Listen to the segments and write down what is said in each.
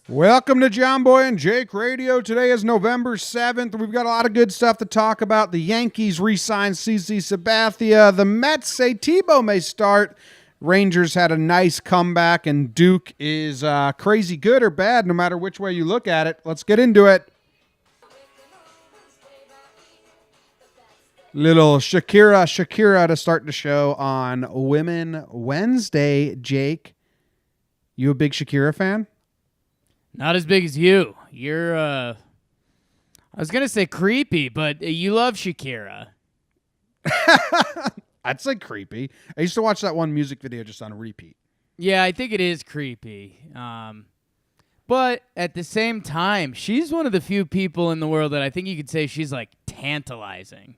Welcome to Jomboy and Jake Radio. Today is November 7th. We've got a lot of good stuff to talk about. The Yankees re-signed CC Sabathia. The Mets say Tebow may start. Rangers had a nice comeback, and Duke is crazy good or bad, no matter which way you look at it. Let's get into it. Little Shakira to start the show on Women Wednesday. Jake, you a big Shakira fan? Not as big as you. You're, I was going to say creepy, but you love Shakira. I'd say creepy. I used to watch that one music video just on repeat. Yeah, I think it is creepy. But at the same time, she's one of the few people in the world that I think you could say she's like tantalizing.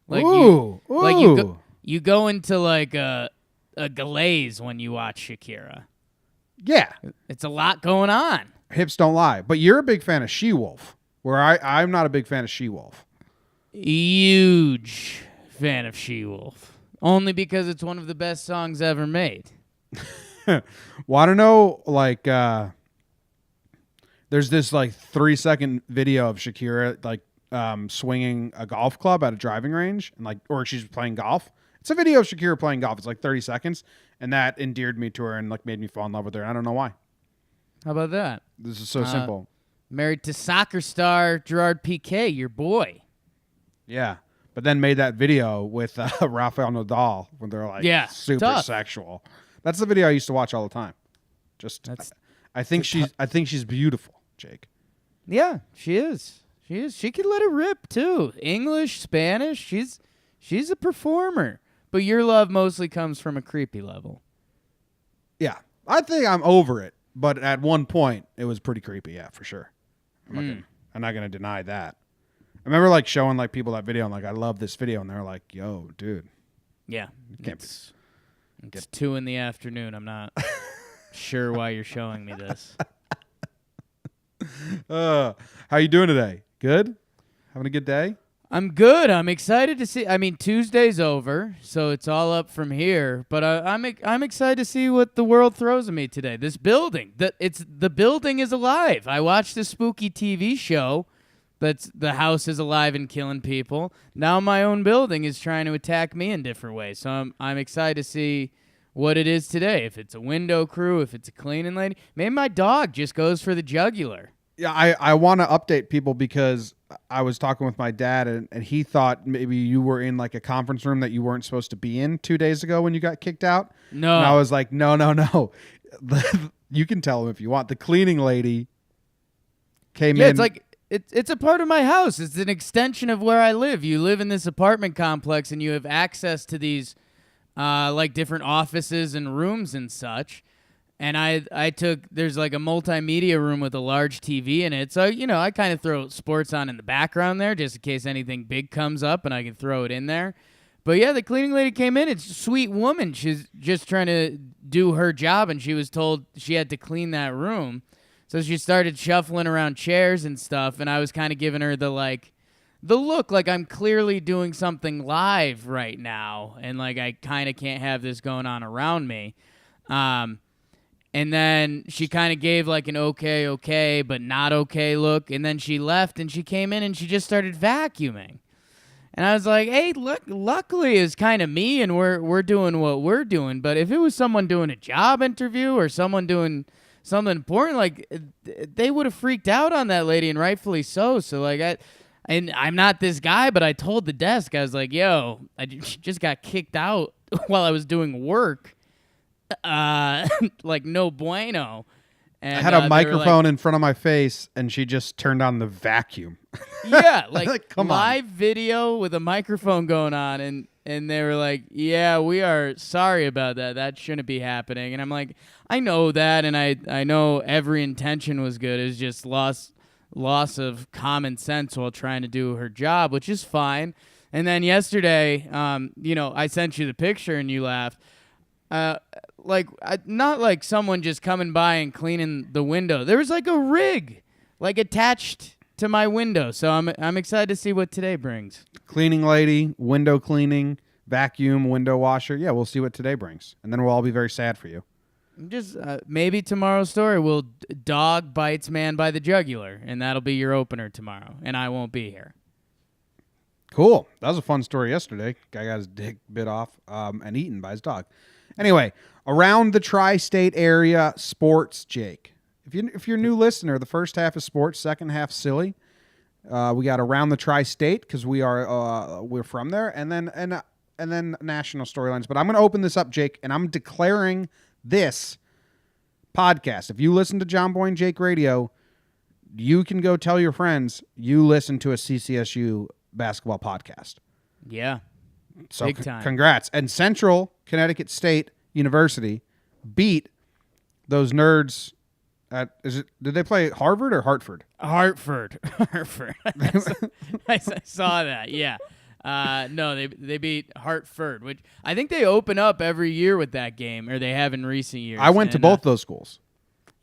Like you go into like a glaze when you watch Shakira. Yeah. It's a lot going on. Hips don't lie. But you're a big fan of She-Wolf, where I'm not a big fan of She-Wolf. Huge fan of She-Wolf. Only because it's one of the best songs ever made. Want to know, like, there's this, like, 3-second video of Shakira, like, swinging a golf club at a driving range, and like, or she's playing golf. It's a video of Shakira playing golf. It's like 30 seconds, and that endeared me to her and, like, made me fall in love with her. I don't know why. How about that? This is so simple. Married to soccer star Gerard Piqué, your boy. Yeah. But then made that video with Rafael Nadal when they're like super tough. sexual. That's the video I used to watch all the time. I think she's beautiful, Jake. Yeah, she is. She is. She could let it rip too. English, Spanish. She's a performer. But your love mostly comes from a creepy level. Yeah. I think I'm over it. But at one point, it was pretty creepy, yeah, for sure. I'm not gonna deny that. I remember like showing like people that video and like, I love this video, and they're like, "Yo, dude." Yeah, it's 2 p.m. I'm not sure why you're showing me this. How you doing today? Good? Having a good day? I'm good. I'm excited to see. I mean, Tuesday's over, so it's all up from here. But I'm excited to see what the world throws at me today. This building, the building is alive. I watched a spooky TV show. That's the house is alive and killing people. Now my own building is trying to attack me in different ways. So I'm excited to see what it is today. If it's a window crew, if it's a cleaning lady, maybe my dog just goes for the jugular. Yeah, I want to update people because I was talking with my dad, and he thought maybe you were in like a conference room that you weren't supposed to be in 2 days ago when you got kicked out. No. And I was like, no. You can tell him if you want. The cleaning lady came in. Yeah, it's like it's a part of my house. It's an extension of where I live. You live in this apartment complex, and you have access to these like different offices and rooms and such. And there's like a multimedia room with a large TV in it. So, I kind of throw sports on in the background there just in case anything big comes up and I can throw it in there. But yeah, the cleaning lady came in. It's a sweet woman. She's just trying to do her job, and she was told she had to clean that room. So she started shuffling around chairs and stuff, and I was kind of giving her the look like I'm clearly doing something live right now, and like I kind of can't have this going on around me. And then she kind of gave like an okay, but not okay look. And then she left, and she came in and she just started vacuuming. And I was like, hey, look, luckily it's kind of me, and we're doing what we're doing. But if it was someone doing a job interview or someone doing something important, like they would have freaked out on that lady, and rightfully so. So like I'm not this guy, but I told the desk, I was like, yo, I just got kicked out while I was doing work. Like no bueno. And, I had a microphone in front of my face, and she just turned on the vacuum. Yeah, like come live on. video with a microphone going on, and they were like, yeah, we are sorry about that. That shouldn't be happening. And I'm like, I know that, and I know every intention was good. It's just loss of common sense while trying to do her job, which is fine. And then yesterday, I sent you the picture, and you laughed. Not like someone just coming by and cleaning the window. There was like a rig, like attached to my window. So I'm excited to see what today brings. Cleaning lady, window cleaning, vacuum, window washer. Yeah, we'll see what today brings, and then we'll all be very sad for you. Just maybe tomorrow's story will dog bites man by the jugular, and that'll be your opener tomorrow, and I won't be here. Cool. That was a fun story yesterday. Guy got his dick bit off and eaten by his dog. Anyway, around the tri-state area, sports, Jake. If you're a new listener, the first half is sports, second half silly. We got around the tri-state because we're from there, and then national storylines. But I'm going to open this up, Jake, and I'm declaring this podcast. If you listen to Jomboy and Jake Radio, you can go tell your friends you listen to a CCSU basketball podcast. Yeah. So big time. Congrats. And Central Connecticut State University beat those nerds at, did they play Harvard or Hartford? Hartford. I saw that. Yeah. No, they beat Hartford, which I think they open up every year with that game, or they have in recent years. I went to both those schools.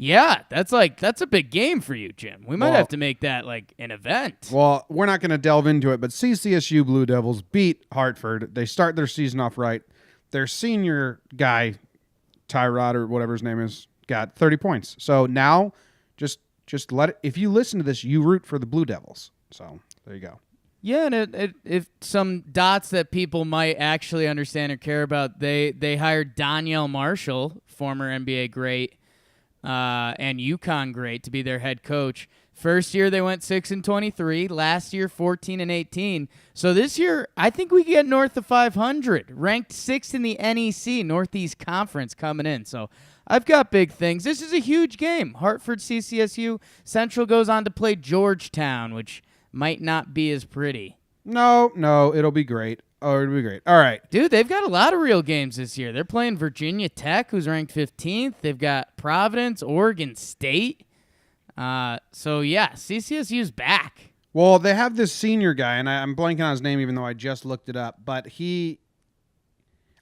Yeah, that's a big game for you, Jim. We might have to make that like an event. Well, we're not going to delve into it, but CCSU Blue Devils beat Hartford. They start their season off right. Their senior guy, Tyrod or whatever his name is, got 30 points. So now just let it, if you listen to this, you root for the Blue Devils. So there you go. Yeah, and if some dots that people might actually understand or care about, they hired Danielle Marshall, former NBA great, and UConn great, to be their head coach. First year they went 6-23. Last year 14-18. So this year I think we get north of 500. Ranked 6th in the NEC Northeast Conference coming in. So I've got big things. This is a huge game. Hartford CCSU. Central goes on to play Georgetown, which might not be as pretty. No, it'll be great. Oh, it'll be great. All right. Dude, they've got a lot of real games this year. They're playing Virginia Tech, who's ranked 15th. They've got Providence, Oregon State. So, yeah, CCSU's back. Well, they have this senior guy, and I'm blanking on his name even though I just looked it up, but I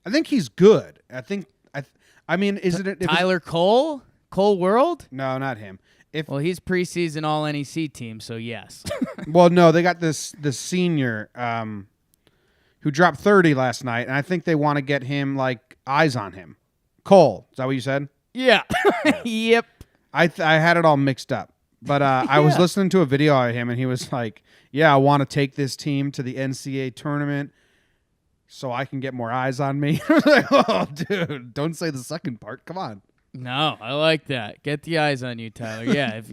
think he's good. I mean, is it Tyler Cole? Cole World? No, not him. Well, he's preseason all NEC team, so yes. Well, no, they got this senior who dropped 30 last night, and I think they want to get him, like, eyes on him. Cole, is that what you said? Yeah. Yep. I had it all mixed up. But I was listening to a video of him, and he was like, yeah, I want to take this team to the NCAA tournament so I can get more eyes on me. I was like, oh, dude, don't say the second part. Come on. No, I like that. Get the eyes on you, Tyler. Yeah, if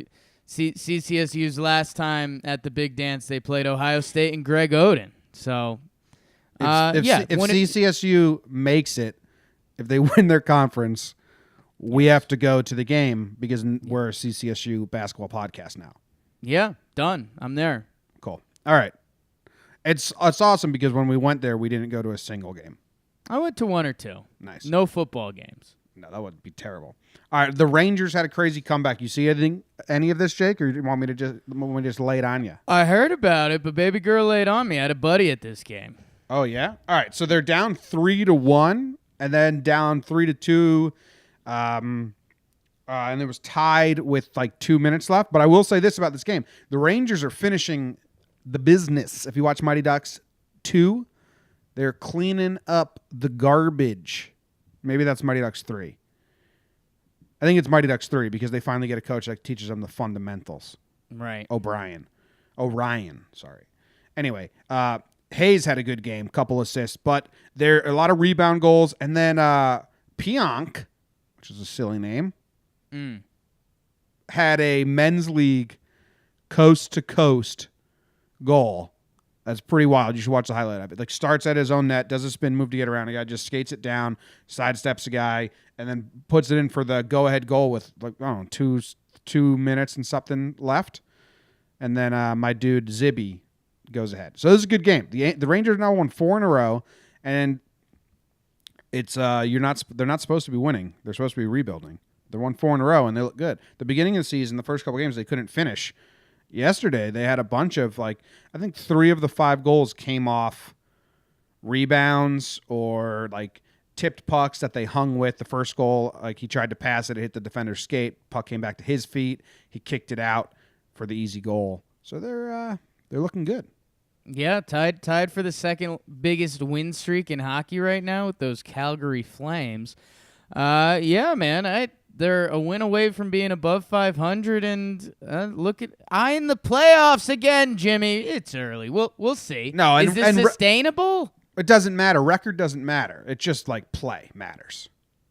CCSU's last time at the big dance, they played Ohio State and Greg Oden. So, if CCSU makes it, if they win their conference, we have to go to the game because we're a CCSU basketball podcast now. Yeah, done. I'm there. Cool. All right. It's awesome because when we went there, we didn't go to a single game. I went to one or two. Nice. No football games. No, that would be terrible. All right, the Rangers had a crazy comeback. You see any of this, Jake, or do you want me to just lay it on you? I heard about it, but baby girl laid on me. I had a buddy at this game. Oh yeah. All right, so they're down 3-1, and then down 3-2, and it was tied with like 2 minutes left. But I will say this about this game: the Rangers are finishing the business. If you watch Mighty Ducks 2, they're cleaning up the garbage. Maybe that's Mighty Ducks 3. I think it's Mighty Ducks 3 because they finally get a coach that teaches them the fundamentals. Right. Orion, sorry. Anyway, Hayes had a good game, couple assists, but there are a lot of rebound goals. And then Pionk, which is a silly name, had a men's league coast-to-coast goal. That's pretty wild. You should watch the highlight of it. Like, starts at his own net, does a spin move to get around a guy, just skates it down, sidesteps a guy, and then puts it in for the go-ahead goal with, like, I don't know, 2 minutes and something left. And then my dude Zibby goes ahead. So this is a good game. The Rangers now won 4 in a row, and it's they're not supposed to be winning. They're supposed to be rebuilding. They won 4 in a row, and they look good. The beginning of the season, the first couple games, they couldn't finish. Yesterday, they had a bunch of, like, I think 3 of the 5 goals came off rebounds or, like, tipped pucks that they hung with. The first goal, like, he tried to pass it, hit the defender's skate. Puck came back to his feet. He kicked it out for the easy goal. So they're looking good. Yeah, tied for the second biggest win streak in hockey right now with those Calgary Flames. Yeah, man. They're a win away from being above 500, and look at eyeing the playoffs again, Jimmy. It's early. We'll see. No, is this sustainable? It doesn't matter. Record doesn't matter. It's just like play matters.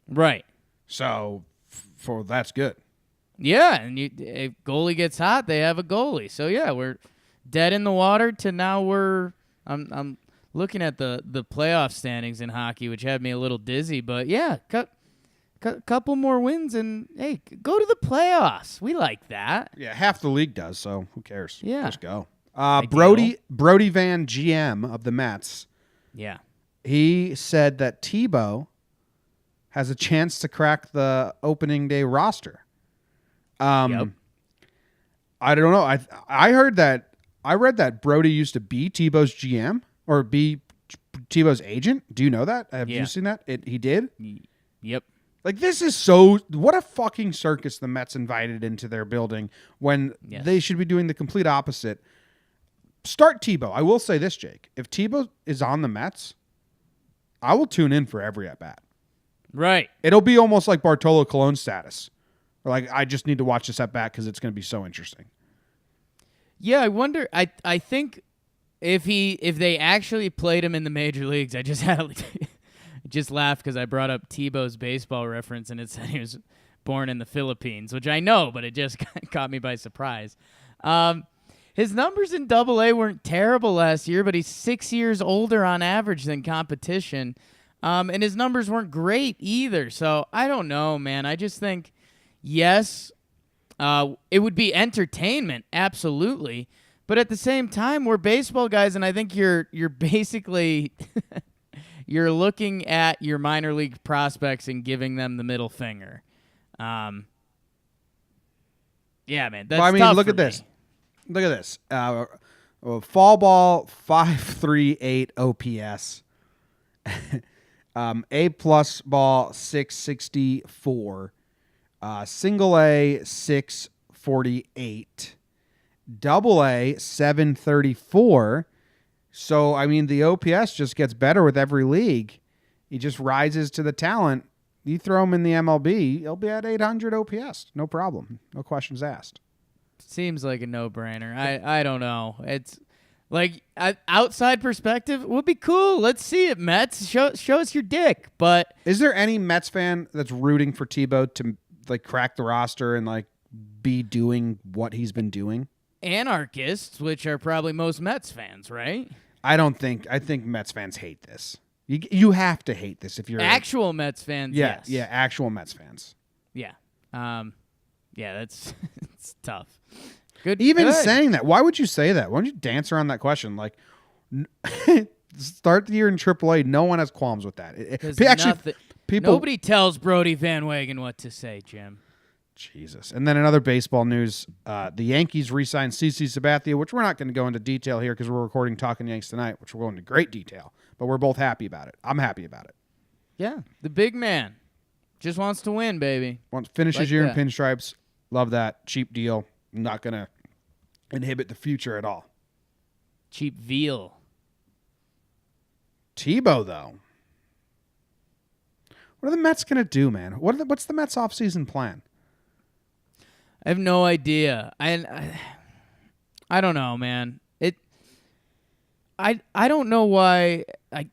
Right. So, that's good. Yeah, and if goalie gets hot, they have a goalie. So yeah, we're dead in the water to now I'm looking at the playoff standings in hockey, which had me a little dizzy. But yeah, couple more wins and hey, go to the playoffs. We like that. Yeah, half the league does. So who cares? Yeah, just go. Brody Van GM of the Mets. Yeah, he said that Tebow has a chance to crack the opening day roster. Yep. I don't know. I heard that. I read that Brody used to be Tebow's GM or be Tebow's agent. Do you know that? Have you seen that? He did? Yep. Like, this is what a fucking circus the Mets invited into their building when they should be doing the complete opposite. Start Tebow. I will say this, Jake. If Tebow is on the Mets, I will tune in for every at-bat. Right. It'll be almost like Bartolo Colon status. Or like, I just need to watch this at-bat because it's going to be so interesting. Yeah, I wonder. I think if they actually played him in the major leagues, I just laughed because I brought up Tebow's baseball reference and it said he was born in the Philippines, which I know, but it just caught me by surprise. His numbers in Double-A weren't terrible last year, but he's 6 years older on average than competition, and his numbers weren't great either. So I don't know, man. I just think yes. It would be entertainment, absolutely. But at the same time, we're baseball guys, and I think you're basically you're looking at your minor league prospects and giving them the middle finger. Yeah, man. That's tough look for at this. me. Look at this. Fall ball 538 OPS. A plus ball 664. Single A 648, Double A 734. So I mean, the OPS just gets better with every league. He just rises to the talent. You throw him in the MLB, he'll be at 800 OPS, no problem, no questions asked. Seems like a no-brainer. I don't know. It's like outside perspective would be cool. Let's see it, Mets. Show us your dick. But is there any Mets fan that's rooting for Tebow to like crack the roster and like be doing what he's been doing? Anarchists, which are probably most Mets fans, right? I think Mets fans hate this. You have to hate this if you're actual Mets fans. Yeah, yes. yeah, actual Mets fans. Yeah. Yeah, that's it's tough. Good. Even saying that, why would you say that? Why don't you dance around that question? Like, start the year in AAA. No one has qualms with that. Nobody tells Brody Van Wagen what to say, Jim. Jesus. And then another baseball news, the Yankees re-signed CC Sabathia, which we're not going to go into detail here because we're recording Talking Yanks tonight, which we'll go into great detail. But we're both happy about it. I'm happy about it. Yeah, the big man just wants to win, baby. Finish his year in pinstripes. Love that. Cheap deal. Not going to inhibit the future at all. Cheap veal. Tebow, though. What are the Mets going to do, man? What's the Mets offseason plan? I have no idea. I don't know, man. I don't know why.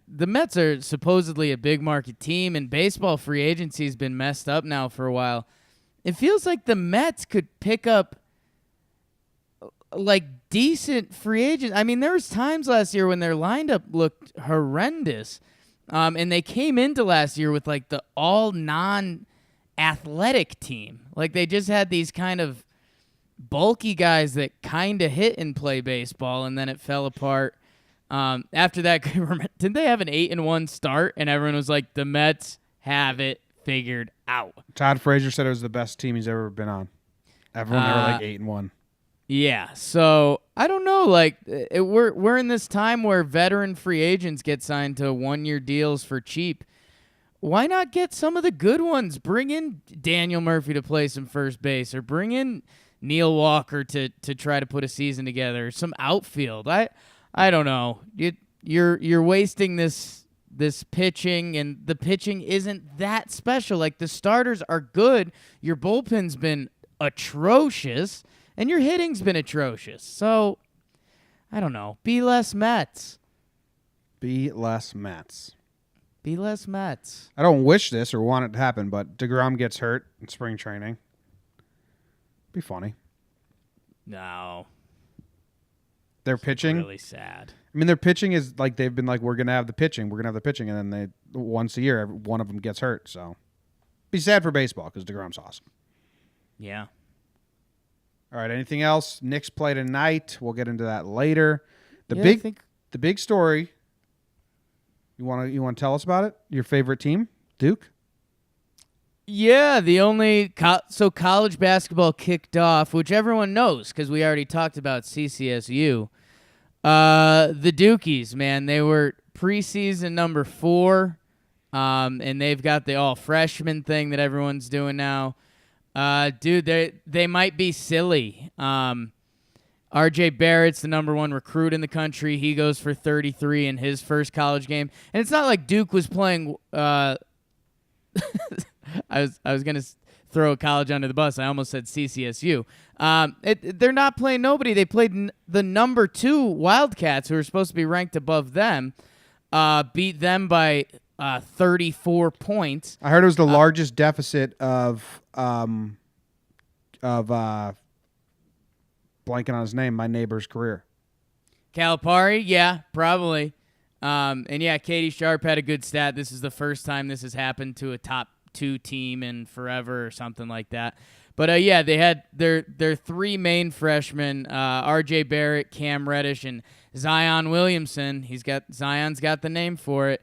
The Mets are supposedly a big market team, and baseball free agency has been messed up now for a while. It feels like the Mets could pick up like decent free agents. I mean, there was times last year when their lineup looked horrendous, and they came into last year with like the all non-athletic team. Like they just had these kind of bulky guys that kind of hit and play baseball, and then it fell apart. After that, didn't they have an 8-1 start? And everyone was like, the Mets have it figured out. Todd Frazier said it was the best team he's ever been on. Everyone they were like 8-1. Yeah, so I don't know. Like we're in this time where veteran free agents get signed to 1-year deals for cheap. Why not get some of the good ones? Bring in Daniel Murphy to play some first base, or bring in Neil Walker to try to put a season together. Some outfield. I don't know. You're wasting this this pitching, and the pitching isn't that special. Like, the starters are good. Your bullpen's been atrocious, and your hitting's been atrocious. So, I don't know. Be less Mets. Be less Mets. Be less Mets. I don't wish this or want it to happen, but DeGrom gets hurt in spring training. Be funny. No. Their pitching. Really sad. I mean, their pitching is like they've been like, we're gonna have the pitching, and then once a year, one of them gets hurt. So, be sad for baseball because DeGrom's awesome. Yeah. All right. Anything else? Knicks play tonight. We'll get into that later. The big story. You want to tell us about it? Your favorite team, Duke? Yeah, the only so college basketball kicked off, which everyone knows because we already talked about CCSU. The Dukies, man, they were preseason number 4, and they've got the all freshman thing that everyone's doing now. Dude, they might be silly. RJ Barrett's the number 1 recruit in the country. He goes for 33 in his first college game. And it's not like Duke was playing I was going to throw a college under the bus. I almost said CCSU. They're not playing nobody. They played the number 2 Wildcats, who are supposed to be ranked above them, beat them by 34 points. I heard it was the largest deficit of blanking on his name, my neighbor's career. Calipari, yeah, probably. And yeah, Katie Sharp had a good stat. This is the first time this has happened to a top 2 team in forever or something like that. But yeah, they had their 3 main freshmen, RJ Barrett, Cam Reddish, and Zion Williamson. Zion's got the name for it.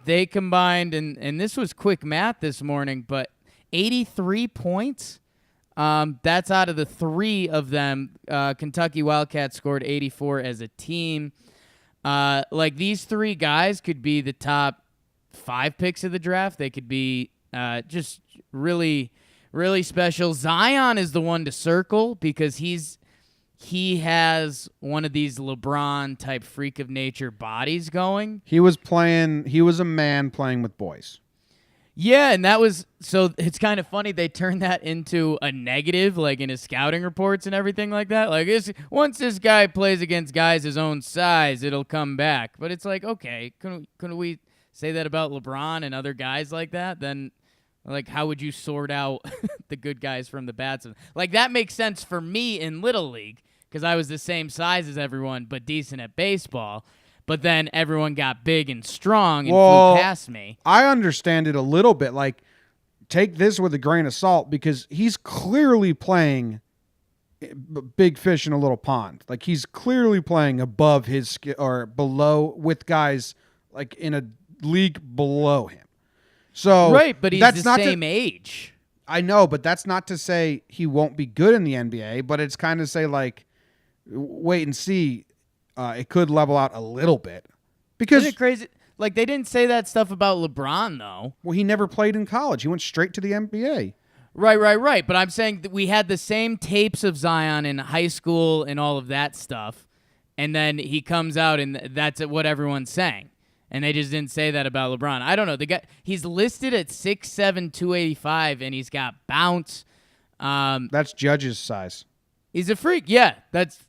They combined, and this was quick math this morning, but 83 points. That's out of the 3 of them. Kentucky Wildcats scored 84 as a team. Like, these 3 guys could be the top 5 picks of the draft. They could be just really, really special. Zion is the one to circle because he has one of these LeBron-type freak of nature bodies going. He was a man playing with boys. Yeah, and so it's kind of funny they turned that into a negative, like in his scouting reports and everything like that. Like, once this guy plays against guys his own size, it'll come back. But it's like, okay, couldn't we say that about LeBron and other guys like that? Then, like, how would you sort out the good guys from the bad? Like, that makes sense for me in Little League because I was the same size as everyone but decent at baseball. But then everyone got big and strong and flew past me. I understand it a little bit. Like, take this with a grain of salt because he's clearly playing big fish in a little pond. Like, he's clearly playing above his skill or below with guys like in a league below him. So right, but he's the same age. I know, but that's not to say he won't be good in the NBA. But it's kind of say like, wait and see. It could level out a little bit. Because isn't it crazy? Like, they didn't say that stuff about LeBron, though. Well, he never played in college. He went straight to the NBA. Right. But I'm saying that we had the same tapes of Zion in high school and all of that stuff, and then he comes out, and that's what everyone's saying. And they just didn't say that about LeBron. I don't know. The guy, he's listed at 6'7", 285, and he's got bounce. That's Judge's size. He's a freak. Yeah, that's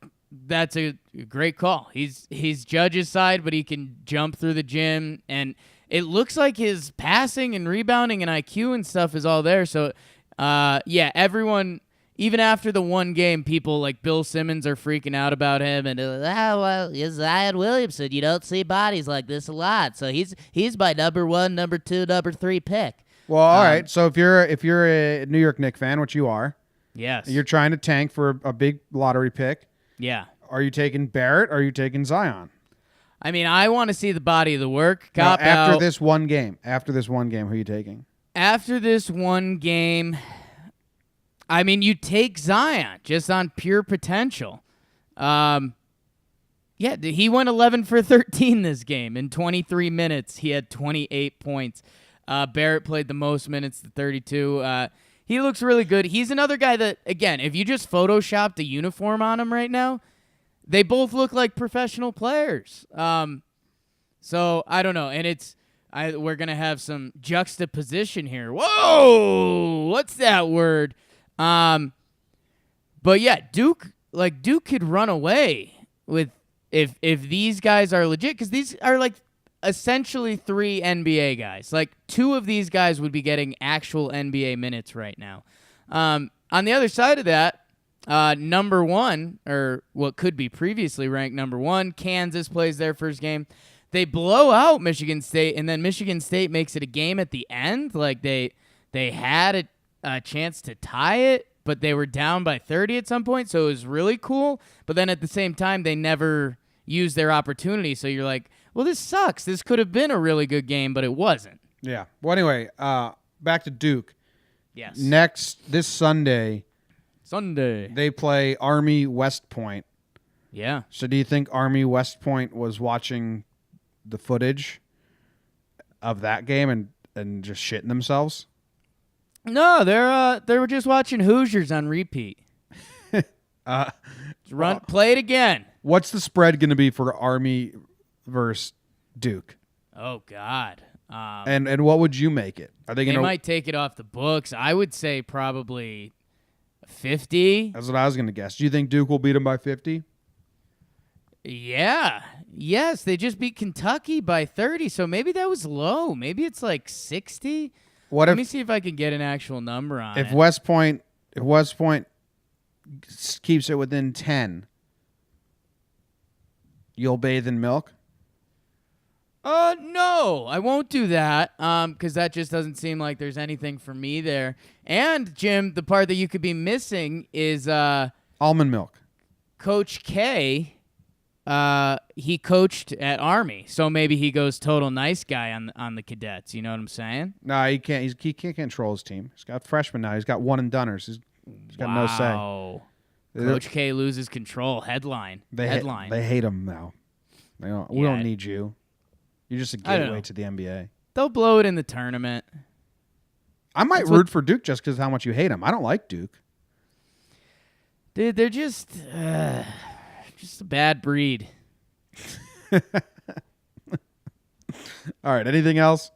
a great call. He's Judge's side, but he can jump through the gym, and it looks like his passing and rebounding and IQ and stuff is all there. So, yeah, everyone, even after the one game, people like Bill Simmons are freaking out about him, and well, it's Zion Williamson. You don't see bodies like this a lot, so he's my number 1, number 2, number 3 pick. Well, all right. So if you're a New York Knicks fan, which you are, yes, you're trying to tank for a big lottery pick. Yeah. Are you taking Barrett or are you taking Zion? I mean, I want to see the body of the work. After this one game, who are you taking? After this one game, I mean, you take Zion just on pure potential. Yeah, he went 11 for 13 this game. In 23 minutes, he had 28 points. Barrett played the most minutes, 32. He looks really good. He's another guy that, again, if you just photoshopped a uniform on him right now, they both look like professional players. So I don't know, and we're gonna have some juxtaposition here. Whoa, what's that word? But yeah, Duke could run away with if these guys are legit, because these are like essentially 3 NBA guys. Like 2 of these guys would be getting actual NBA minutes right now. On the other side of that, number 1, or what could be previously ranked number 1, Kansas plays their first game. They blow out Michigan State, and then Michigan State makes it a game at the end. Like they had a chance to tie it, but they were down by 30 at some point, so it was really cool. But then at the same time, they never used their opportunity. So you're like, well, this sucks. This could have been a really good game, but it wasn't. Yeah. Well, anyway, back to Duke. Yes. This Sunday, they play Army West Point. Yeah. So do you think Army West Point was watching the footage of that game and just shitting themselves? No, they were just watching Hoosiers on repeat. Play it again. What's the spread going to be for Army versus Duke? Oh God. And what would you make it? Are they going to? They might take it off the books. I would say probably 50. That's what I was going to guess. Do you think Duke will beat them by 50? Yeah. Yes, they just beat Kentucky by 30, so maybe that was low. Maybe it's like 60. Let me see if I can get an actual number on it. If West Point keeps it within 10, you'll bathe in milk? No, I won't do that, because that just doesn't seem like there's anything for me there. And, Jim, the part that you could be missing is almond milk. Coach K, he coached at Army, so maybe he goes total nice guy on the cadets. You know what I'm saying? No, he can't. He can't control his team. He's got freshmen now. He's got one-and-doners. He's got no say. Coach K loses control. Headline. They hate him now. We don't need you. You're just a gateway to the NBA. They'll blow it in the tournament. I might root for Duke just because how much you hate him. I don't like Duke. Dude, they're just a bad breed. All right. Anything else?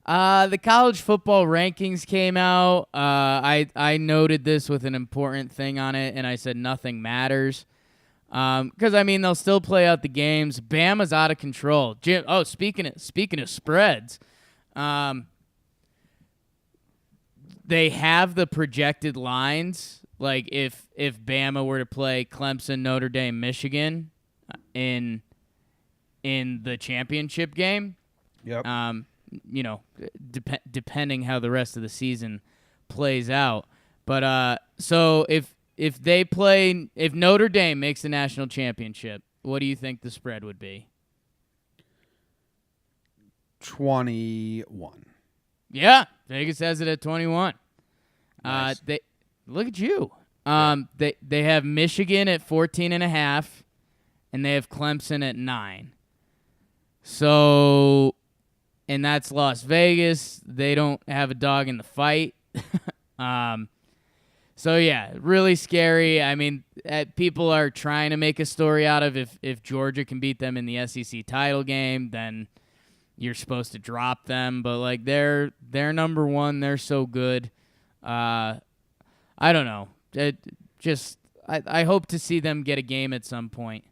The college football rankings came out. I noted this with an important thing on it, and I said nothing matters. Because I mean they'll still play out the games. Bama's out of control. Jim. Oh, speaking of spreads, they have the projected lines. Like if Bama were to play Clemson, Notre Dame, Michigan, in the championship game. Yep. Depending how the rest of the season plays out. But so if Notre Dame makes the national championship, what do you think the spread would be? 21. Yeah, Vegas has it at 21. Nice. They look at you. They have Michigan at 14.5, and they have Clemson at 9. So, and that's Las Vegas. They don't have a dog in the fight. So, yeah, really scary. I mean, people are trying to make a story out of if Georgia can beat them in the SEC title game, then you're supposed to drop them. But, like, they're number one. They're so good. I don't know. I hope to see them get a game at some point.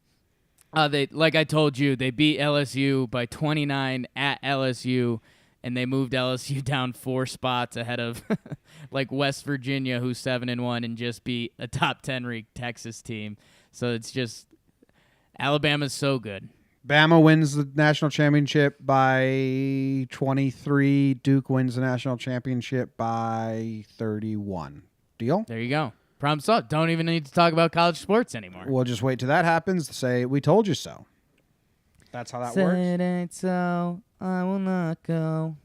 Like I told you, they beat LSU by 29 at LSU, and they moved LSU down 4 spots ahead of like West Virginia, who's 7-1, and just beat a top 10 ranked Texas team. So it's just Alabama's so good. Bama wins the national championship by 23. Duke wins the national championship by 31. Deal? There you go. Problem solved. Don't even need to talk about college sports anymore. We'll just wait till that happens to say, we told you so. That's how that works. It ain't so, I will not go.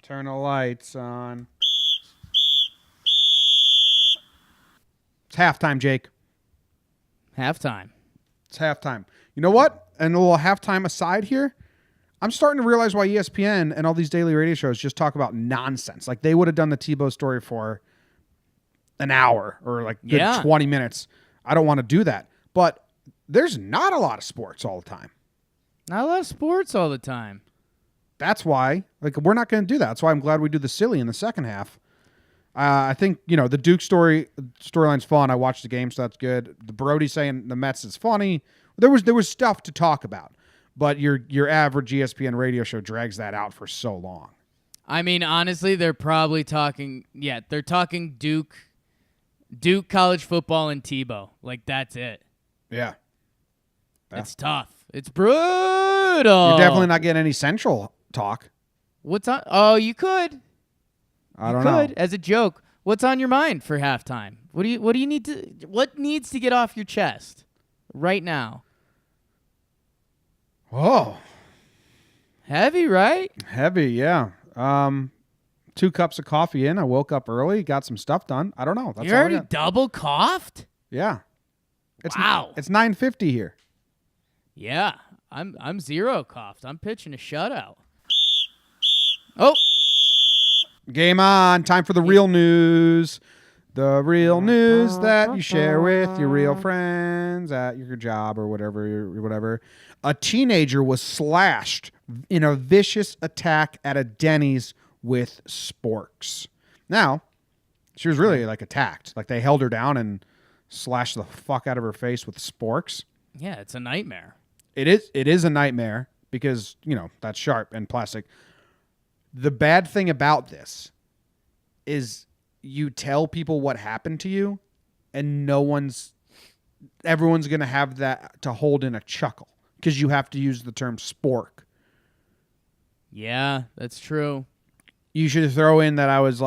Turn the lights on. It's halftime, Jake. Halftime. It's halftime. You know what? And a little halftime aside here, I'm starting to realize why ESPN and all these daily radio shows just talk about nonsense. Like they would have done the Tebow story for an hour or like 20 minutes. I don't want to do that. But there's not a lot of sports all the time. Not a lot of sports all the time. That's why, we're not going to do that. That's why I'm glad we do the silly in the second half. I think, the Duke storyline's fun. I watched the game, so that's good. The Brody saying the Mets is funny. There was stuff to talk about, but your average ESPN radio show drags that out for so long. I mean, honestly, they're probably talking. Yeah, they're talking Duke college football and Tebow. That's it. Yeah. It's tough. It's brutal. You're definitely not getting any Central talk. What's on? Oh, you could. I don't know. As a joke. What's on your mind for halftime? What do you need to? What needs to get off your chest right now? Oh, heavy, right? Heavy, yeah. 2 cups of coffee in. I woke up early, got some stuff done. I don't know. That's you already double coughed? Yeah. Wow. It's 9:50 here. Yeah, I'm 0 coughed. I'm pitching a shutout. Oh. Game on. Time for the real news. The real news that you share with your real friends at your job or whatever. A teenager was slashed in a vicious attack at a Denny's with sporks. Now, she was really attacked. They held her down and slashed the fuck out of her face with sporks. Yeah, it's a nightmare. It is a nightmare because, that's sharp and plastic. The bad thing about this is you tell people what happened to you and everyone's going to have that to hold in a chuckle because you have to use the term spork. Yeah, that's true. You should throw in that I was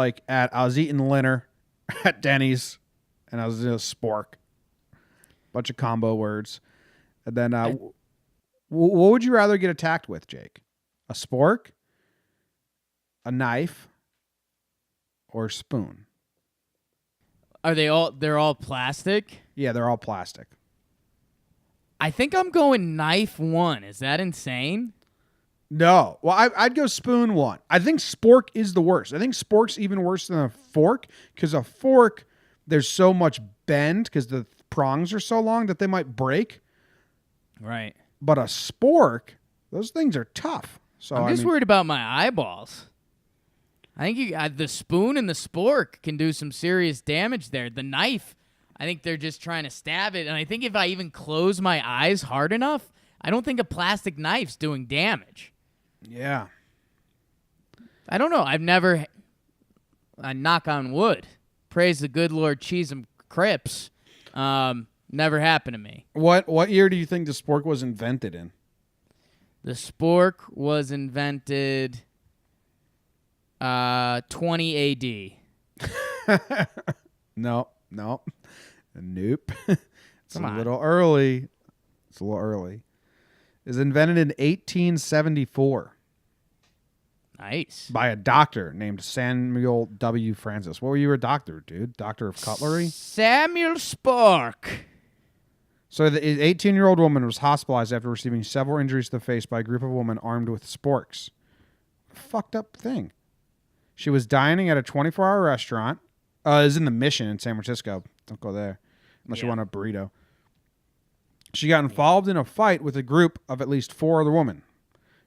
eating dinner at Denny's and I was in a spork. Bunch of combo words. And then what would you rather get attacked with, Jake? A spork, a knife, or a spoon? They're all plastic? Yeah, they're all plastic. I think I'm going knife 1. Is that insane? No. Well, I'd go spoon 1. I think spork is the worst. I think spork's even worse than a fork because a fork, there's so much bend because the prongs are so long that they might break. Right. But a spork, those things are tough. So I'm just worried about my eyeballs. I think the spoon and the spork can do some serious damage there. The knife, I think they're just trying to stab it. And I think if I even close my eyes hard enough, I don't think a plastic knife's doing damage. Yeah. I don't know. I've never, knock on wood, praise the good Lord cheese and crips, never happened to me. What year do you think the spork was invented in? The spork was invented 20 AD. No. Nope. It's Come a on. little early. It was invented in 1874. Nice. By a doctor named Samuel W. Francis. What were you a doctor, dude? Doctor of cutlery? Samuel Spork. So the 18-year-old woman was hospitalized after receiving several injuries to the face by a group of women armed with sporks. Fucked up thing. She was dining at a 24-hour restaurant. It was in the Mission in San Francisco. Don't go there unless you want a burrito. She got involved in a fight with a group of at least 4 other women.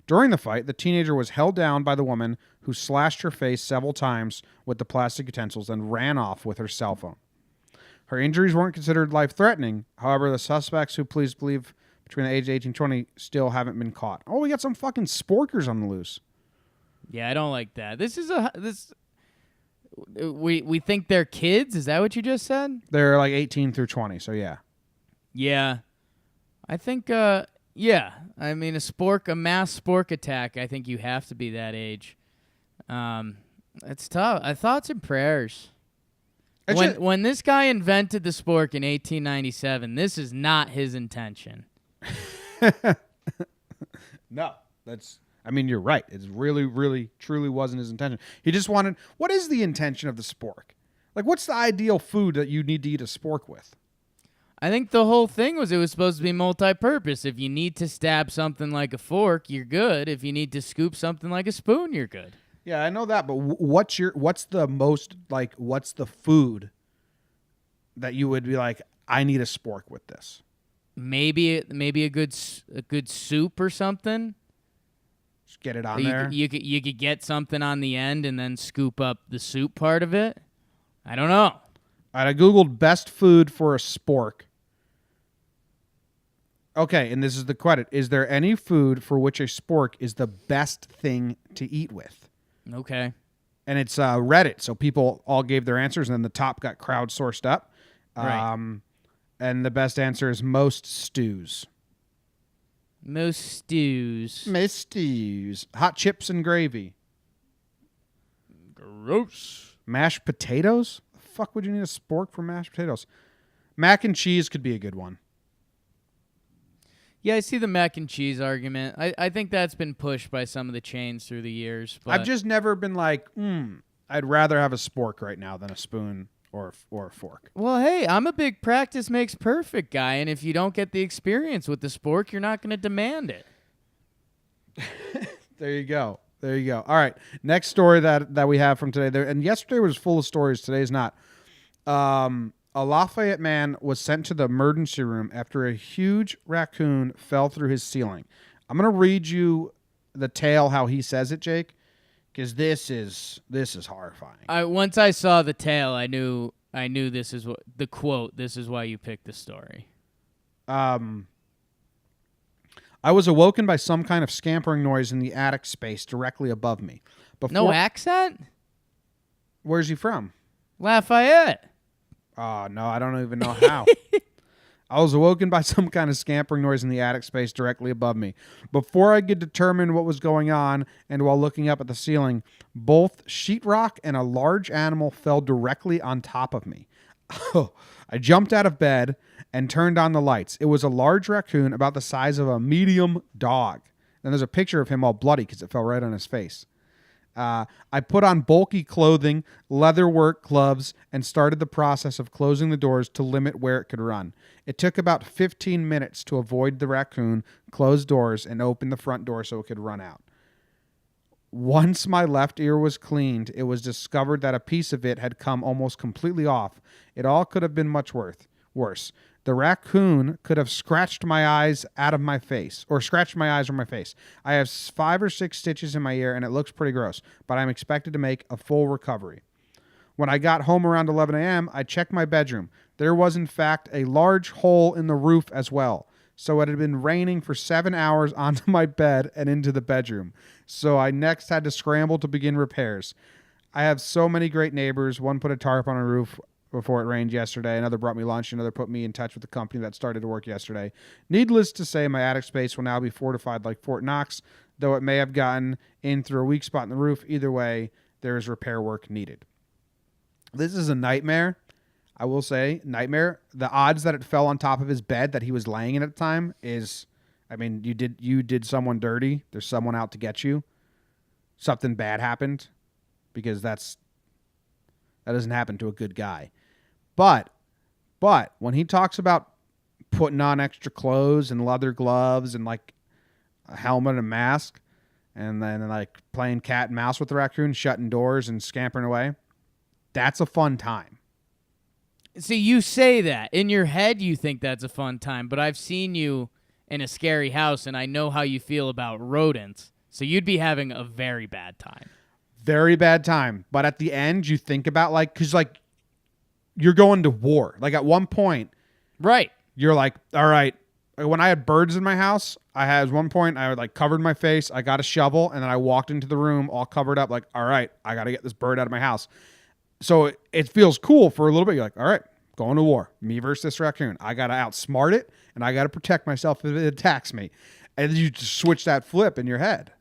During the fight, the teenager was held down by the woman who slashed her face several times with the plastic utensils and ran off with her cell phone. Her injuries weren't considered life-threatening. However, the suspects who police believe between the age of 18 and 20 still haven't been caught. Oh, we got some fucking sporkers on the loose. Yeah, I don't like that. We think they're kids? Is that what you just said? They're 18 through 20, so yeah. Yeah. I think, yeah. I mean, a mass spork attack, I think you have to be that age. It's tough. Thoughts and prayers. When this guy invented the spork in 1897, this is not his intention. No, you're right. It really, really, truly wasn't his intention. He just wanted, what is the intention of the spork? What's the ideal food that you need to eat a spork with? I think the whole thing was it was supposed to be multi-purpose. If you need to stab something like a fork, you're good. If you need to scoop something like a spoon, you're good. Yeah, I know that, but what's the food that you would be like, I need a spork with this? maybe a good soup or something. Just get it on there. You could get something on the end and then scoop up the soup part of it. I don't know. All right, I Googled best food for a spork. Okay, and this is the credit. Is there any food for which a spork is the best thing to eat with? Okay. And it's Reddit, so people all gave their answers, and then the top got crowdsourced up. Right. And the best answer is most stews. Most stews. Most stews. Hot chips and gravy. Gross. Mashed potatoes? The fuck would you need a spork for mashed potatoes? Mac and cheese could be a good one. Yeah, I see the mac and cheese argument. I think that's been pushed by some of the chains through the years. But I've just never been like, I'd rather have a spork right now than a spoon or a fork. Well, hey, I'm a big practice makes perfect guy, and if you don't get the experience with the spork, you're not going to demand it. There you go. All right. Next story that we have from today. There, and yesterday was full of stories. Today's not. A Lafayette man was sent to the emergency room after a huge raccoon fell through his ceiling. I'm going to read you the tale how he says it, Jake, because this is horrifying. Once I saw the tale, I knew this is what the quote. This is why you picked the story. I was awoken by some kind of scampering noise in the attic space directly above me. No accent? Where's he from? Lafayette. Oh, no, I don't even know how. I was awoken by some kind of scampering noise in the attic space directly above me. Before I could determine what was going on, and while looking up at the ceiling, both sheetrock and a large animal fell directly on top of me. I jumped out of bed and turned on the lights. It was a large raccoon about the size of a medium dog. And there's a picture of him all bloody because it fell right on his face. I put on bulky clothing, leatherwork gloves, and started the process of closing the doors to limit where it could run. It took about 15 minutes to avoid the raccoon, close doors, and open the front door so it could run out. Once my left ear was cleaned, it was discovered that a piece of it had come almost completely off. It all could have been much worse. The raccoon could have scratched my eyes out of my face, or scratched my eyes from my face. I have 5 or 6 stitches in my ear, and it looks pretty gross, but I'm expected to make a full recovery. When I got home around 11 a.m., I checked my bedroom. There was, in fact, a large hole in the roof as well. So it had been raining for 7 hours onto my bed and into the bedroom. So I next had to scramble to begin repairs. I have so many great neighbors. One put a tarp on a roof before it rained yesterday. Another brought me lunch. Another put me in touch with the company that started to work yesterday. Needless to say, my attic space will now be fortified like Fort Knox, though it may have gotten in through a weak spot in the roof. Either way, there is repair work needed. This is a nightmare. I will say, nightmare. The odds that it fell on top of his bed that he was laying in at the time is, I mean, you did someone dirty. There's someone out to get you. Something bad happened, because that doesn't happen to a good guy. But when he talks about putting on extra clothes and leather gloves and like a helmet and a mask, and then like playing cat and mouse with the raccoon, shutting doors and scampering away, that's a fun time. See, you say that. In your head, you think that's a fun time, but I've seen you in a scary house, and I know how you feel about rodents, so you'd be having a very bad time. Very bad time. But at the end, you think about, like, because, like, you're going to war. Like, at one point, right, you're like, all right. When I had birds in my house, at one point, I like covered my face. I got a shovel, and then I walked into the room all covered up, like, all right, I got to get this bird out of my house. So it feels cool for a little bit. You're like, all right, going to war. Me versus this raccoon. I got to outsmart it, and I got to protect myself if it attacks me. And then you just switch that flip in your head.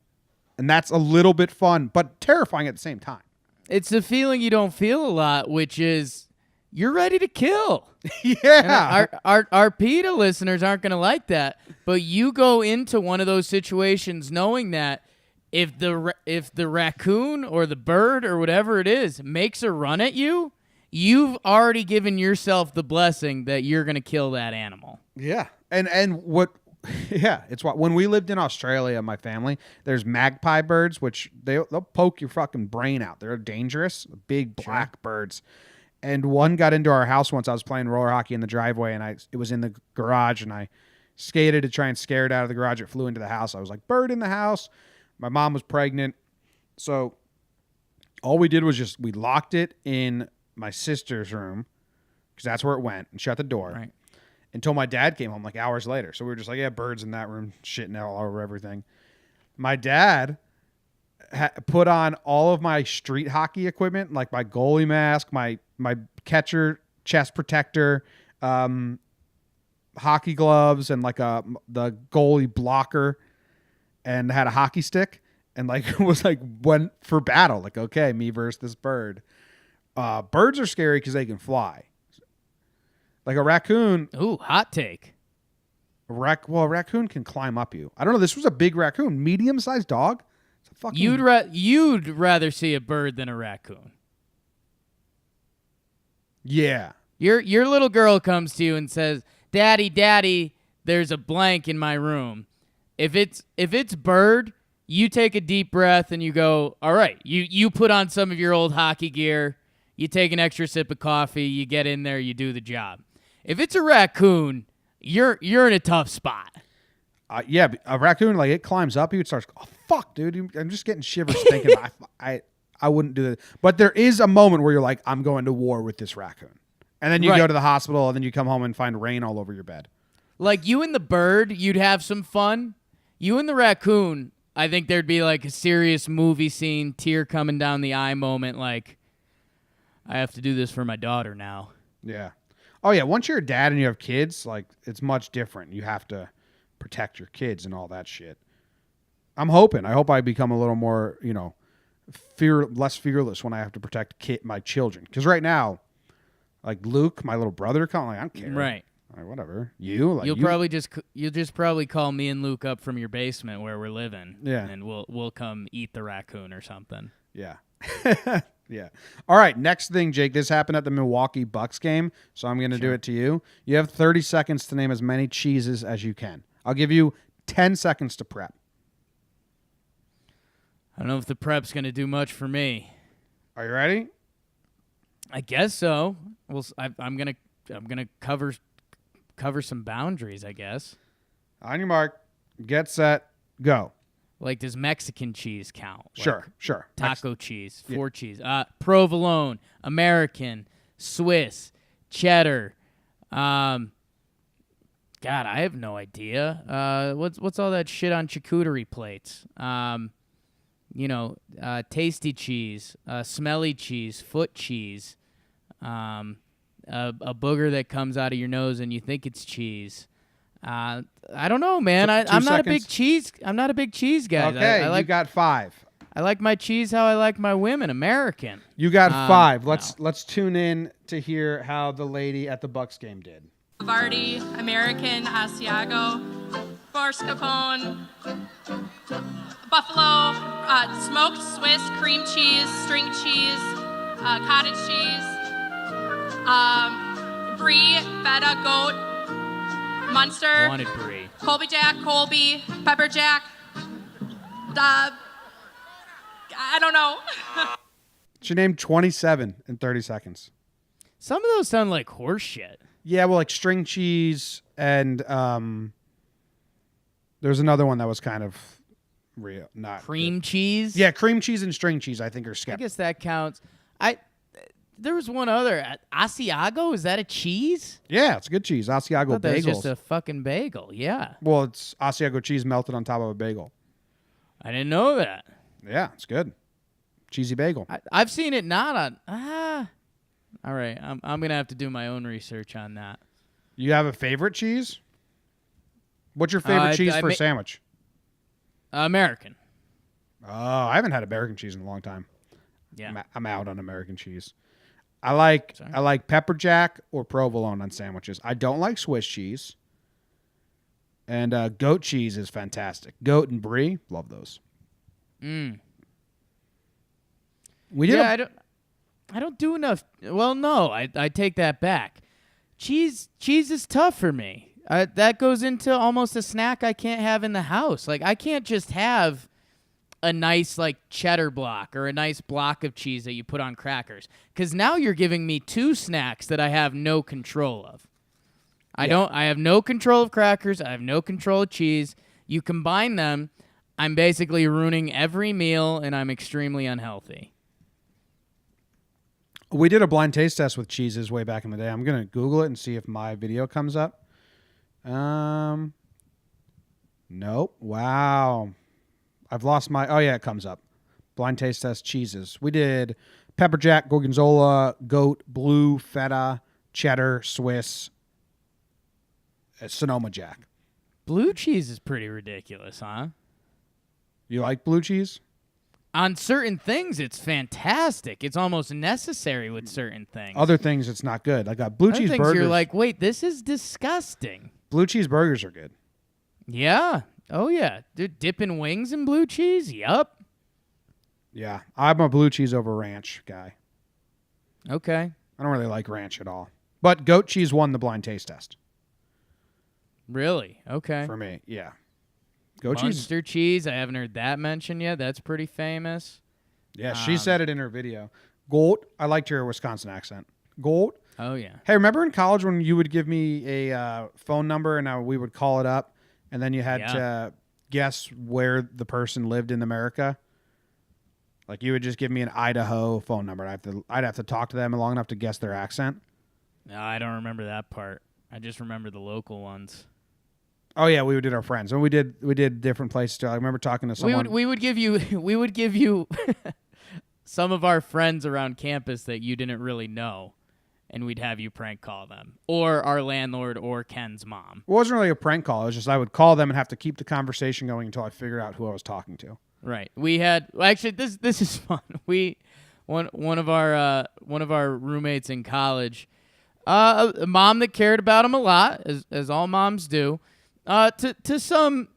And that's a little bit fun, but terrifying at the same time. It's the feeling you don't feel a lot, which is you're ready to kill. Yeah. And our PETA listeners aren't going to like that, but you go into one of those situations knowing that if the raccoon or the bird or whatever it is makes a run at you, you've already given yourself the blessing that you're going to kill that animal. Yeah. And what yeah, it's what when we lived in Australia, my family, there's magpie birds which they'll poke your fucking brain out. They're dangerous, big black birds. And one got into our house once. I was playing roller hockey in the driveway, and it was in the garage, and I skated to try and scare it out of the garage. It flew into the house. I was like, bird in the house. My mom was pregnant. So all we did was we locked it in my sister's room because that's where it went, and shut the door. Right. Until my dad came home like hours later. So we were just like, yeah, birds in that room, shitting all over everything. My dad put on all of my street hockey equipment, like my goalie mask, my catcher chest protector, hockey gloves, and like the goalie blocker, and had a hockey stick, and like was like went for battle. Like, okay, me versus this bird. Birds are scary because they can fly. Like a raccoon. Ooh, hot take. A raccoon can climb up you. I don't know. This was a big raccoon, medium-sized dog. It's a fucking. You'd rather see a bird than a raccoon. Yeah. Your little girl comes to you and says, "Daddy, there's a blank in my room." If it's bird, you take a deep breath and you go, "All right." You put on some of your old hockey gear. You take an extra sip of coffee. You get in there. You do the job. If it's a raccoon, you're in a tough spot. Yeah, a raccoon, like, it climbs up you. It starts, oh, fuck, dude. I'm just getting shivers thinking I wouldn't do that. But there is a moment where you're like, I'm going to war with this raccoon. And then you go to the hospital, and then you come home and find rain all over your bed. Like, you and the bird, you'd have some fun. You and the raccoon, I think there'd be like a serious movie scene, tear coming down the eye moment, like, I have to do this for my daughter now. Yeah. Oh, yeah. Once you're a dad and you have kids, like, it's much different. You have to protect your kids and all that shit. I hope I become a little more, less fearless when I have to protect my children. Because right now, like Luke, my little brother, I don't care. Right. Like, whatever. You'll just probably call me and Luke up from your basement where we're living. Yeah. And we'll come eat the raccoon or something. Yeah. Yeah. All right. Next thing, Jake. This happened at the Milwaukee Bucks game, so I'm going to do it to you. You have 30 seconds to name as many cheeses as you can. I'll give you 10 seconds to prep. I don't know if the prep's going to do much for me. Are you ready? I guess so. Well, I'm gonna cover some boundaries, I guess. On your mark, get set, go. Like, does Mexican cheese count? Sure. Taco cheese, four cheese. Provolone, American, Swiss, cheddar. God, I have no idea. What's all that shit on charcuterie plates? Tasty cheese, smelly cheese, foot cheese, a booger that comes out of your nose and you think it's cheese. I don't know, man. I'm not a big cheese. I'm not a big cheese guy. Okay, you got 5. I like my cheese how I like my women, American. You got 5. Let's tune in to hear how the lady at the Bucks game did. Vardy, American, Asiago, Mascarpone, Buffalo, smoked Swiss, cream cheese, string cheese, cottage cheese, brie, feta, goat, Munster, Wanted brie. Colby Jack, Colby, Pepper Jack, I don't know. She named 27 in 30 seconds. Some of those sound like horse shit. Yeah, well, like string cheese and there's another one that was kind of real, not cream good. Cheese. Yeah, cream cheese and string cheese, I think, are skeptical. I guess that counts. There was one other. Asiago, is that a cheese? Yeah, it's good cheese. Asiago bagels. That's just a fucking bagel. Yeah. Well, it's Asiago cheese melted on top of a bagel. I didn't know that. Yeah, it's good. Cheesy bagel. I've seen it not on. All right, I'm gonna have to do my own research on that. You have a favorite cheese? What's your favorite cheese for a sandwich? American. Oh, I haven't had American cheese in a long time. Yeah, I'm out on American cheese. I like pepper jack or provolone on sandwiches. I don't like Swiss cheese. And goat cheese is fantastic. Goat and brie, love those. We did. Yeah, I don't do enough. Well, no, I take that back. Cheese is tough for me. That goes into almost a snack I can't have in the house. Like, I can't just have a nice like cheddar block or a nice block of cheese that you put on crackers. Because now you're giving me two snacks that I have no control of. I have no control of crackers. I have no control of cheese. You combine them, I'm basically ruining every meal, and I'm extremely unhealthy. We did a blind taste test with cheeses way back in the day. I'm going to Google it and see if my video comes up. Nope. Wow. I've lost my... Oh, yeah, it comes up. Blind taste test cheeses. We did pepper jack, gorgonzola, goat, blue, feta, cheddar, Swiss, Sonoma Jack. Blue cheese is pretty ridiculous, huh? You like blue cheese? On certain things, it's fantastic. It's almost necessary with certain things. Other things, it's not good. I got blue Other cheese things burgers. You're like, wait, this is disgusting. Blue cheese burgers are good. Yeah. Oh, yeah. Dude, dipping wings in blue cheese? Yup. Yeah. I'm a blue cheese over ranch guy. Okay. I don't really like ranch at all. But goat cheese won the blind taste test. Really? Okay. For me, yeah. Goat Munster cheese. I haven't heard that mentioned yet. That's pretty famous. Yeah, she said it in her video. Goat. I liked her Wisconsin accent. Goat. Oh, yeah. Hey, remember in college when you would give me a phone number and we would call it up, and then you had to guess where the person lived in America? Like you would just give me an Idaho phone number. I'd have to talk to them long enough to guess their accent. No, I don't remember that part. I just remember the local ones. Oh yeah, we did our friends, and we did different places too. I remember talking to someone. We would give you some of our friends around campus that you didn't really know, and we'd have you prank call them, or our landlord, or Ken's mom. It wasn't really a prank call. It was just I would call them and have to keep the conversation going until I figured out who I was talking to. Right. We had actually this is fun. One of our roommates in college, a mom that cared about him a lot, as all moms do. To some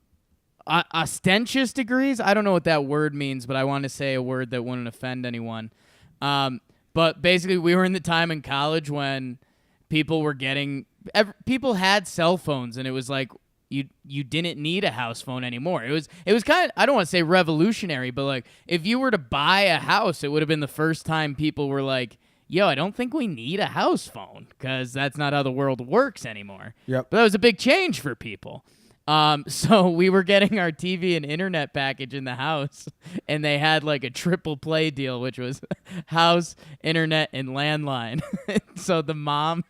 ostentatious degrees. I don't know what that word means, but I want to say a word that wouldn't offend anyone. But basically, we were in the time in college when people had cell phones, and it was like you didn't need a house phone anymore. It was kind of, I don't want to say revolutionary, but like if you were to buy a house, it would have been the first time people were like, yo, I don't think we need a house phone because that's not how the world works anymore. Yep. But that was a big change for people. So we were getting our TV and internet package in the house, and they had like a triple play deal, which was house, internet, and landline. So the mom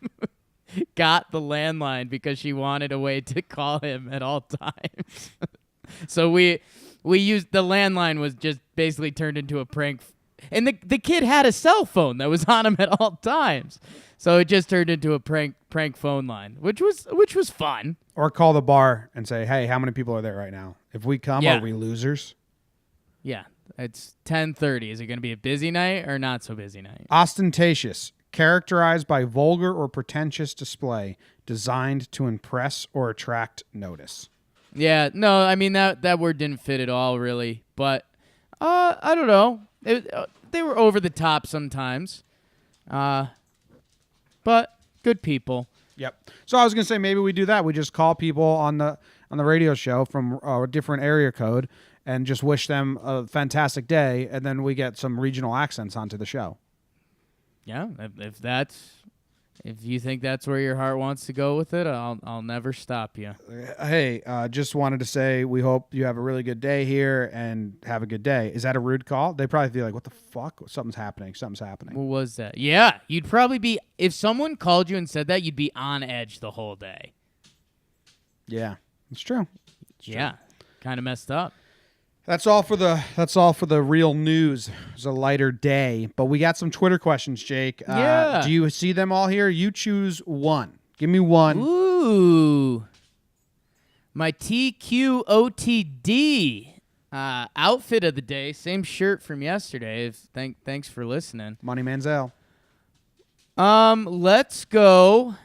got the landline because she wanted a way to call him at all times. So we used the landline was just basically turned into a prank. And the kid had a cell phone that was on him at all times. So it just turned into a prank phone line, which was fun. Or call the bar and say, hey, how many people are there right now? If we come, are we losers? Yeah. It's 10:30. Is it going to be a busy night or not so busy night? Ostentatious. Characterized by vulgar or pretentious display. Designed to impress or attract notice. Yeah. No, I mean, that word didn't fit at all, really. But I don't know. They were over the top sometimes. But good people. Yep. So I was going to say maybe we do that. We just call people on the radio show from a different area code and just wish them a fantastic day, and then we get some regional accents onto the show. Yeah, if you think that's where your heart wants to go with it, I'll never stop you. Hey, just wanted to say we hope you have a really good day here and have a good day. Is that a rude call? They probably feel like, what the fuck? Something's happening. What was that? Yeah, you'd probably be, if someone called you and said that, you'd be on edge the whole day. Yeah, it's true. Yeah, kind of messed up. That's all for the real news. It was a lighter day, but we got some Twitter questions, Jake. Yeah. Do you see them all here? You choose one. Give me one. Ooh. My TQOTD outfit of the day. Same shirt from yesterday. Thanks for listening. Money Manziel. Let's go.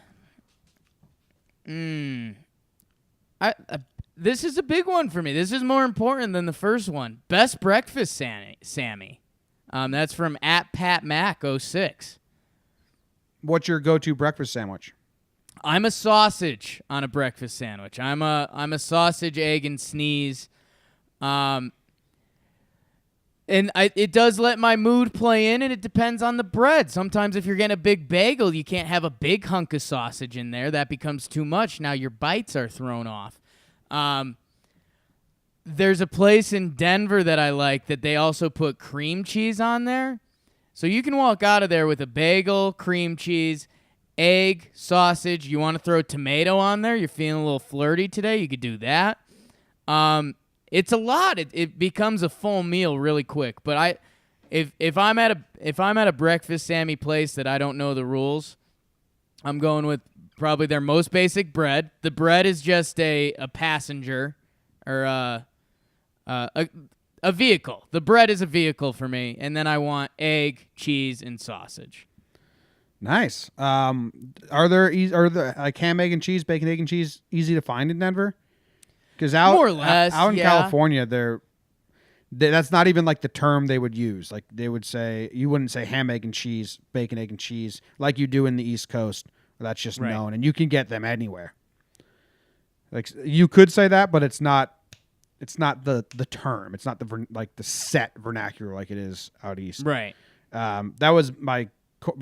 This is a big one for me. This is more important than the first one. Best breakfast, Sammy. That's from @PatMac06. What's your go-to breakfast sandwich? I'm a sausage on a breakfast sandwich. I'm a sausage, egg, and sneeze. it does let my mood play in, and it depends on the bread. Sometimes if you're getting a big bagel, you can't have a big hunk of sausage in there. That becomes too much. Now your bites are thrown off. There's a place in Denver that I like that they also put cream cheese on there. So you can walk out of there with a bagel, cream cheese, egg, sausage. You want to throw tomato on there? You're feeling a little flirty today? You could do that. It's a lot. It becomes a full meal really quick. But if I'm at a breakfast Sammy place that I don't know the rules, I'm going with probably their most basic bread. The bread is just a passenger or a vehicle. The bread is a vehicle for me, and then I want egg, cheese, and sausage. Nice. Are there like ham, egg, and cheese, bacon, egg, and cheese easy to find in Denver? Because more or less, out in California, that's not even like the term they would use. Like they would say, you wouldn't say ham, egg, and cheese, bacon, egg, and cheese like you do in the East Coast. That's just known, and you can get them anywhere. Like you could say that, but it's not. It's not the term. It's not the set vernacular like it is out east. Right. That was my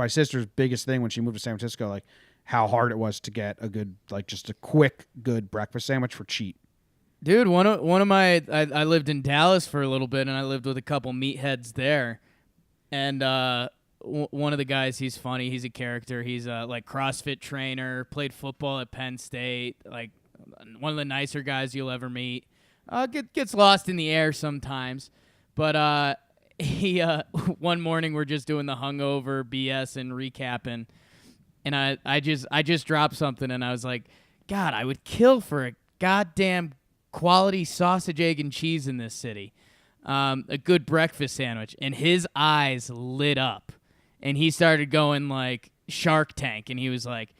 sister's biggest thing when she moved to San Francisco. Like how hard it was to get a good, like just a quick, good breakfast sandwich for cheap. Dude, one of my I lived in Dallas for a little bit, and I lived with a couple meatheads there, and one of the guys, he's funny. He's a character. He's a like CrossFit trainer. Played football at Penn State. Like one of the nicer guys you'll ever meet. Gets lost in the air sometimes, but he one morning we're just doing the hungover BS and recapping, and I just dropped something, and I was like, God, I would kill for a goddamn quality sausage, egg, and cheese in this city, a good breakfast sandwich, and his eyes lit up, and he started going like Shark Tank, and he was like,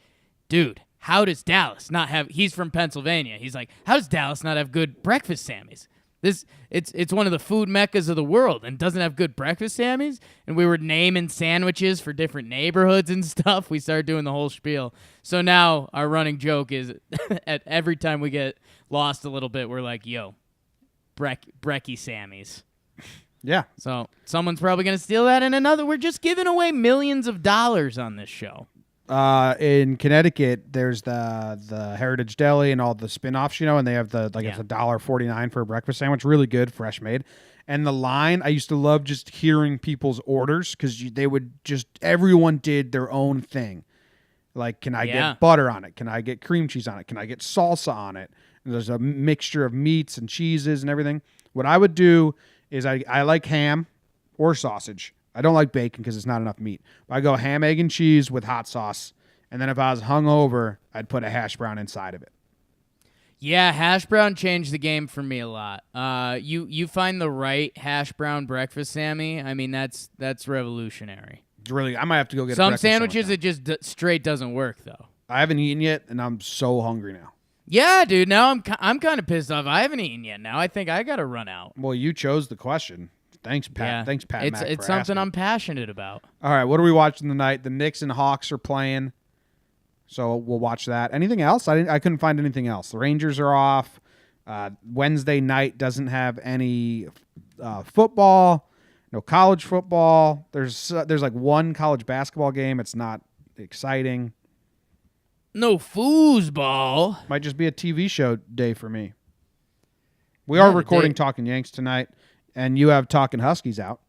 dude, how does Dallas not have... He's from Pennsylvania. He's like, how does Dallas not have good breakfast Sammys? It's one of the food meccas of the world and doesn't have good breakfast Sammys? And we were naming sandwiches for different neighborhoods and stuff. We started doing the whole spiel. So now our running joke is at every time we get lost a little bit, we're like, yo, Brecky Sammys. Yeah. So someone's probably going to steal that in another. We're just giving away millions of dollars on this show. In Connecticut, there's the Heritage Deli and all the spin-offs, and they have it's $1.49 for a breakfast sandwich. Really good, fresh made. And the line, I used to love just hearing people's orders because everyone did their own thing. Like, can I get butter on it? Can I get cream cheese on it? Can I get salsa on it? And there's a mixture of meats and cheeses and everything. What I would do is I like ham or sausage. I don't like bacon because it's not enough meat. But I go ham, egg, and cheese with hot sauce. And then if I was hungover, I'd put a hash brown inside of it. Yeah, hash brown changed the game for me a lot. You find the right hash brown breakfast, Sammy. I mean, that's revolutionary. Really, I might have to go get some sandwiches. It just straight doesn't work though. I haven't eaten yet, and I'm so hungry now. Yeah, dude. Now I'm kind of pissed off. I haven't eaten yet. Now I think I gotta run out. Well, you chose the question. Thanks, Pat. Yeah. Thanks, Pat. It's something I'm passionate about. All right, what are we watching tonight? The Knicks and Hawks are playing, so we'll watch that. Anything else? I couldn't find anything else. The Rangers are off. Wednesday night doesn't have any football. No college football. There's like one college basketball game. It's not exciting. No foosball. Might just be a TV show day for me. We are recording Talking Yanks tonight. And you have Talking Huskies out.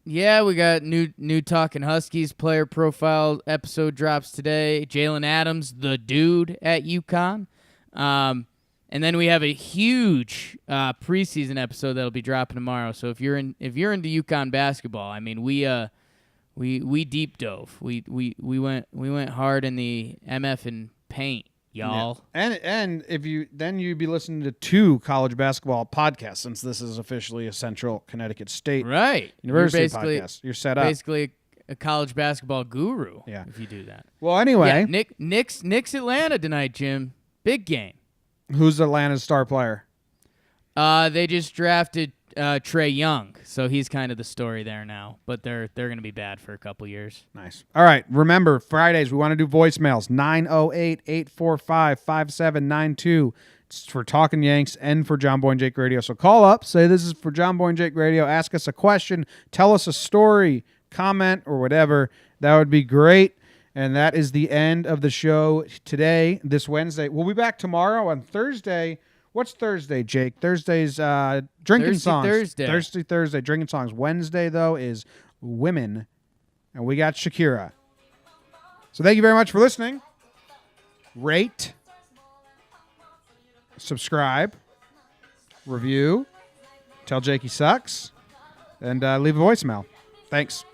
Yeah, we got new Talking Huskies player profile episode drops today. Jalen Adams, the dude at UConn. And then we have a huge preseason episode that'll be dropping tomorrow. So if you're into UConn basketball, I mean we deep dove. We went hard in the MF and paint. Y'all. Yeah. And if you'd be listening to 2 college basketball podcasts since this is officially a Central Connecticut State University podcast. You're set up. Basically a college basketball guru. Yeah. If you do that. Well, anyway, Knicks Atlanta tonight, Jim. Big game. Who's Atlanta's star player? They just drafted Trae Young, so he's kind of the story there now. But they're going to be bad for a couple years. Nice. All right. Remember, Fridays we want to do voicemails. 908-845-5792. It's for Talking Yanks and for Jomboy and Jake Radio. So call up, say this is for Jomboy and Jake Radio, ask us a question, tell us a story, comment, or whatever. That would be great. And that is the end of the show today, this Wednesday. We'll be back tomorrow on Thursday. What's Thursday, Jake? Thursday's Drinking Songs. Thursday, Drinking Songs. Wednesday, though, is Women. And we got Shakira. So thank you very much for listening. Rate, subscribe, review, tell Jake he sucks, and leave a voicemail. Thanks.